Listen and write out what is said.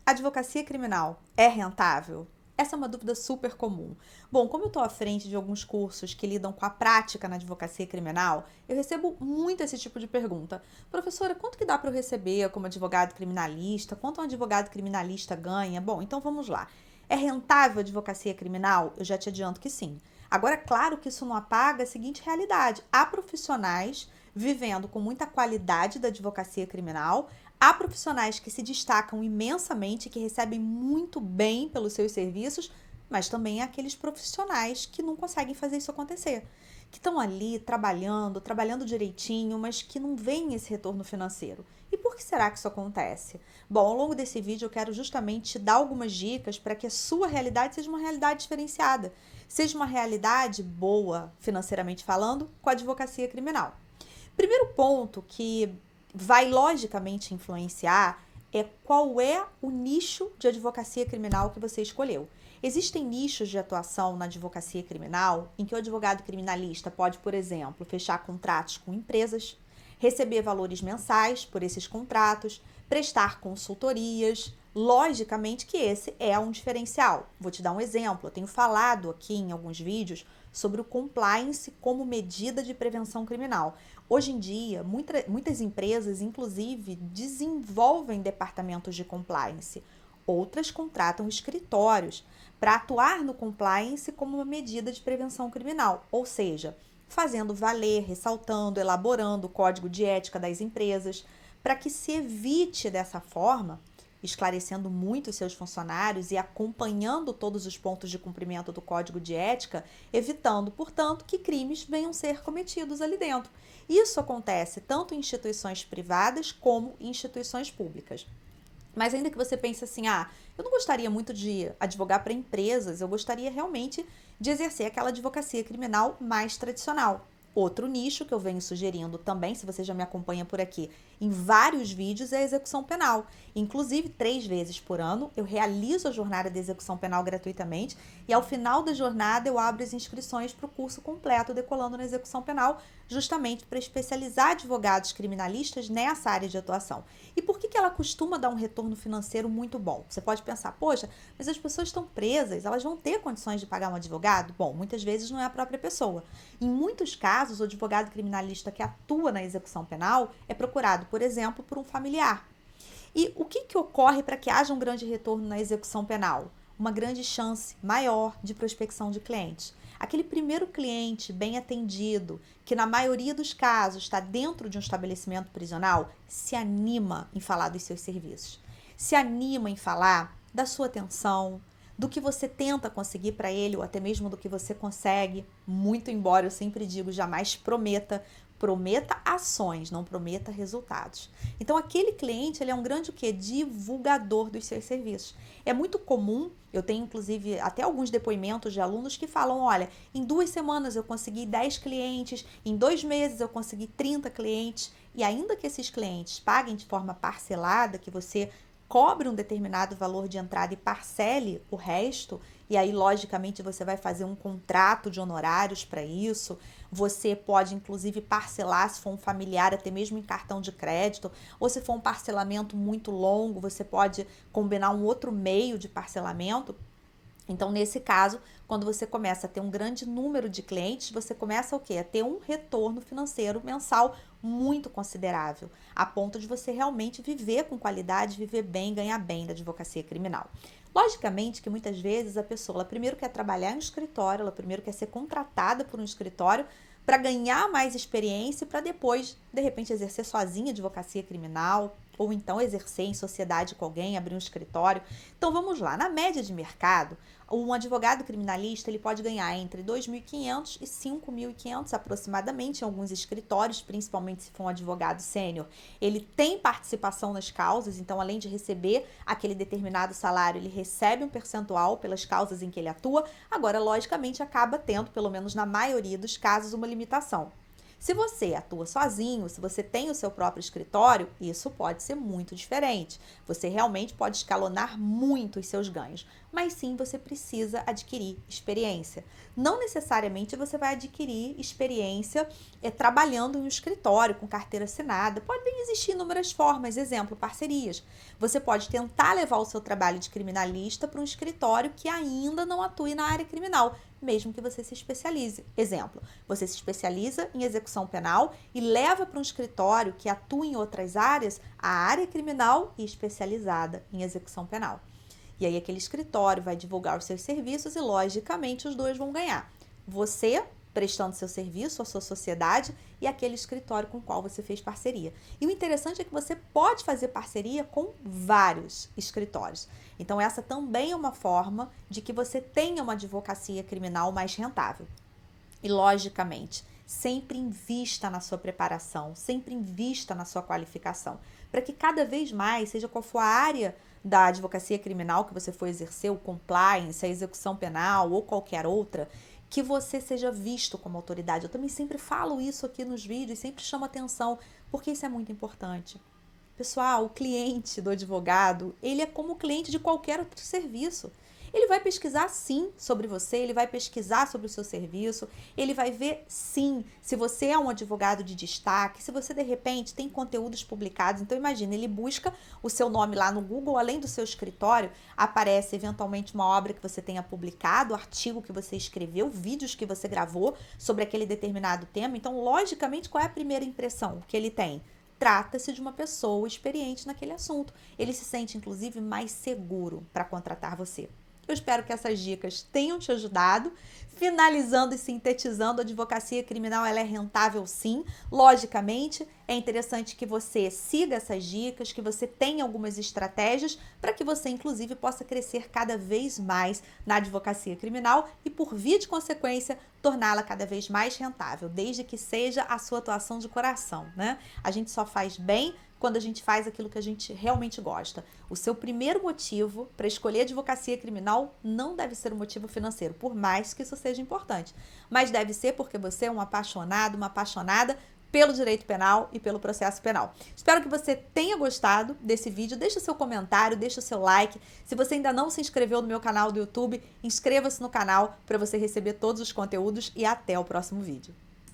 Advocacia criminal é rentável? Essa é uma dúvida super comum. Bom, como eu estou à frente de alguns cursos que lidam com a prática na advocacia criminal, eu recebo muito esse tipo de pergunta. Professora, quanto que dá para eu receber como advogado criminalista? Quanto um advogado criminalista ganha? Bom, então vamos lá. É rentável a advocacia criminal? Eu já te adianto que sim. Agora, claro que isso não apaga a seguinte realidade. Há profissionais vivendo com muita qualidade da advocacia criminal. Há profissionais que se destacam imensamente, que recebem muito bem pelos seus serviços, mas também há aqueles profissionais que não conseguem fazer isso acontecer, que estão ali trabalhando direitinho, mas que não veem esse retorno financeiro. E por que será que isso acontece? Bom, ao longo desse vídeo eu quero justamente te dar algumas dicas para que a sua realidade seja uma realidade diferenciada, seja uma realidade boa, financeiramente falando, com a advocacia criminal. Primeiro ponto que vai logicamente influenciar é qual é o nicho de advocacia criminal que você escolheu. Existem nichos de atuação na advocacia criminal em que o advogado criminalista pode, por exemplo, fechar contratos com empresas, receber valores mensais por esses contratos, prestar consultorias. Logicamente que esse é um diferencial. Vou te dar um exemplo. Eu tenho falado aqui em alguns vídeos sobre o compliance como medida de prevenção criminal. Hoje em dia, muitas empresas, inclusive, desenvolvem departamentos de compliance. Outras contratam escritórios para atuar no compliance como uma medida de prevenção criminal, ou seja, fazendo valer, ressaltando, elaborando o código de ética das empresas, para que se evite dessa forma, esclarecendo muito os seus funcionários e acompanhando todos os pontos de cumprimento do código de ética, evitando, portanto, que crimes venham ser cometidos ali dentro. Isso acontece tanto em instituições privadas como em instituições públicas. Mas ainda que você pense assim, eu não gostaria muito de advogar para empresas, eu gostaria realmente de exercer aquela advocacia criminal mais tradicional. Outro nicho que eu venho sugerindo também, se você já me acompanha por aqui, em vários vídeos, é a execução penal. Inclusive, 3 vezes por ano, eu realizo a jornada de execução penal gratuitamente e ao final da jornada eu abro as inscrições para o curso completo Decolando na Execução Penal, justamente para especializar advogados criminalistas nessa área de atuação. E por que ela costuma dar um retorno financeiro muito bom? Você pode pensar, poxa, mas as pessoas estão presas, elas vão ter condições de pagar um advogado? Bom, muitas vezes não é a própria pessoa. Em muitos casos, o advogado criminalista que atua na execução penal é procurado, por exemplo, por um familiar. E o que ocorre para que haja um grande retorno na execução penal? Uma grande chance maior de prospecção de clientes. Aquele primeiro cliente bem atendido, que na maioria dos casos está dentro de um estabelecimento prisional, se anima em falar dos seus serviços. Se anima em falar da sua atenção, do que você tenta conseguir para ele ou até mesmo do que você consegue, muito embora eu sempre digo, jamais prometa ações, não prometa resultados. Então aquele cliente, ele é um grande o quê? Divulgador dos seus serviços. É muito comum, eu tenho inclusive até alguns depoimentos de alunos que falam, olha, em 2 semanas eu consegui 10 clientes, em 2 meses eu consegui 30 clientes, e ainda que esses clientes paguem de forma parcelada, que você cobre um determinado valor de entrada e parcele o resto, e aí logicamente você vai fazer um contrato de honorários para isso. Você pode inclusive parcelar se for um familiar, até mesmo em cartão de crédito, ou se for um parcelamento muito longo, você pode combinar um outro meio de parcelamento. Então, nesse caso, quando você começa a ter um grande número de clientes, você começa o quê? A ter um retorno financeiro mensal muito considerável, a ponto de você realmente viver com qualidade, viver bem, ganhar bem da advocacia criminal. Logicamente que muitas vezes a pessoa, ela primeiro quer trabalhar em um escritório, ela primeiro quer ser contratada por um escritório para ganhar mais experiência e para depois, de repente, exercer sozinha advocacia criminal ou então exercer em sociedade com alguém, abrir um escritório. Então vamos lá, na média de mercado, um advogado criminalista ele pode ganhar entre 2.500 e 5.500 aproximadamente em alguns escritórios, principalmente se for um advogado sênior. Ele tem participação nas causas, então além de receber aquele determinado salário, ele recebe um percentual pelas causas em que ele atua. Agora, logicamente, acaba tendo, pelo menos na maioria dos casos, uma limitação. Se você atua sozinho, se você tem o seu próprio escritório, isso pode ser muito diferente. Você realmente pode escalonar muito os seus ganhos, mas sim você precisa adquirir experiência. Não necessariamente você vai adquirir experiência trabalhando em um escritório com carteira assinada. Podem existir inúmeras formas, exemplo, parcerias. Você pode tentar levar o seu trabalho de criminalista para um escritório que ainda não atue na área criminal, mesmo que você se especialize. Exemplo, você se especializa em execução penal e leva para um escritório que atua em outras áreas a área criminal e especializada em execução penal. E aí aquele escritório vai divulgar os seus serviços e, logicamente, os dois vão ganhar. Você prestando seu serviço à sua sociedade e aquele escritório com o qual você fez parceria. E o interessante é que você pode fazer parceria com vários escritórios. Então essa também é uma forma de que você tenha uma advocacia criminal mais rentável. E logicamente, sempre invista na sua preparação, sempre invista na sua qualificação, para que cada vez mais, seja qual for a área da advocacia criminal que você for exercer, o compliance, a execução penal ou qualquer outra, que você seja visto como autoridade. Eu também sempre falo isso aqui nos vídeos, sempre chamo atenção, porque isso é muito importante. Pessoal, o cliente do advogado, ele é como o cliente de qualquer outro serviço. Ele vai pesquisar sim sobre você, ele vai pesquisar sobre o seu serviço, ele vai ver sim se você é um advogado de destaque, se você de repente tem conteúdos publicados. Então imagina, ele busca o seu nome lá no Google, além do seu escritório, aparece eventualmente uma obra que você tenha publicado, artigo que você escreveu, vídeos que você gravou sobre aquele determinado tema. Então, logicamente, qual é a primeira impressão que ele tem? Trata-se de uma pessoa experiente naquele assunto. Ele se sente, inclusive, mais seguro para contratar você. Eu espero que essas dicas tenham te ajudado. Finalizando e sintetizando, a advocacia criminal ela é rentável sim. Logicamente, é interessante que você siga essas dicas, que você tenha algumas estratégias para que você, inclusive, possa crescer cada vez mais na advocacia criminal e, por via de consequência, torná-la cada vez mais rentável, desde que seja a sua atuação de coração, né? A gente só faz bem quando a gente faz aquilo que a gente realmente gosta. O seu primeiro motivo para escolher advocacia criminal não deve ser um motivo financeiro, por mais que isso seja importante, mas deve ser porque você é um apaixonado, uma apaixonada pelo direito penal e pelo processo penal. Espero que você tenha gostado desse vídeo. Deixa o seu comentário, deixa o seu like. Se você ainda não se inscreveu no meu canal do YouTube, inscreva-se no canal para você receber todos os conteúdos e até o próximo vídeo.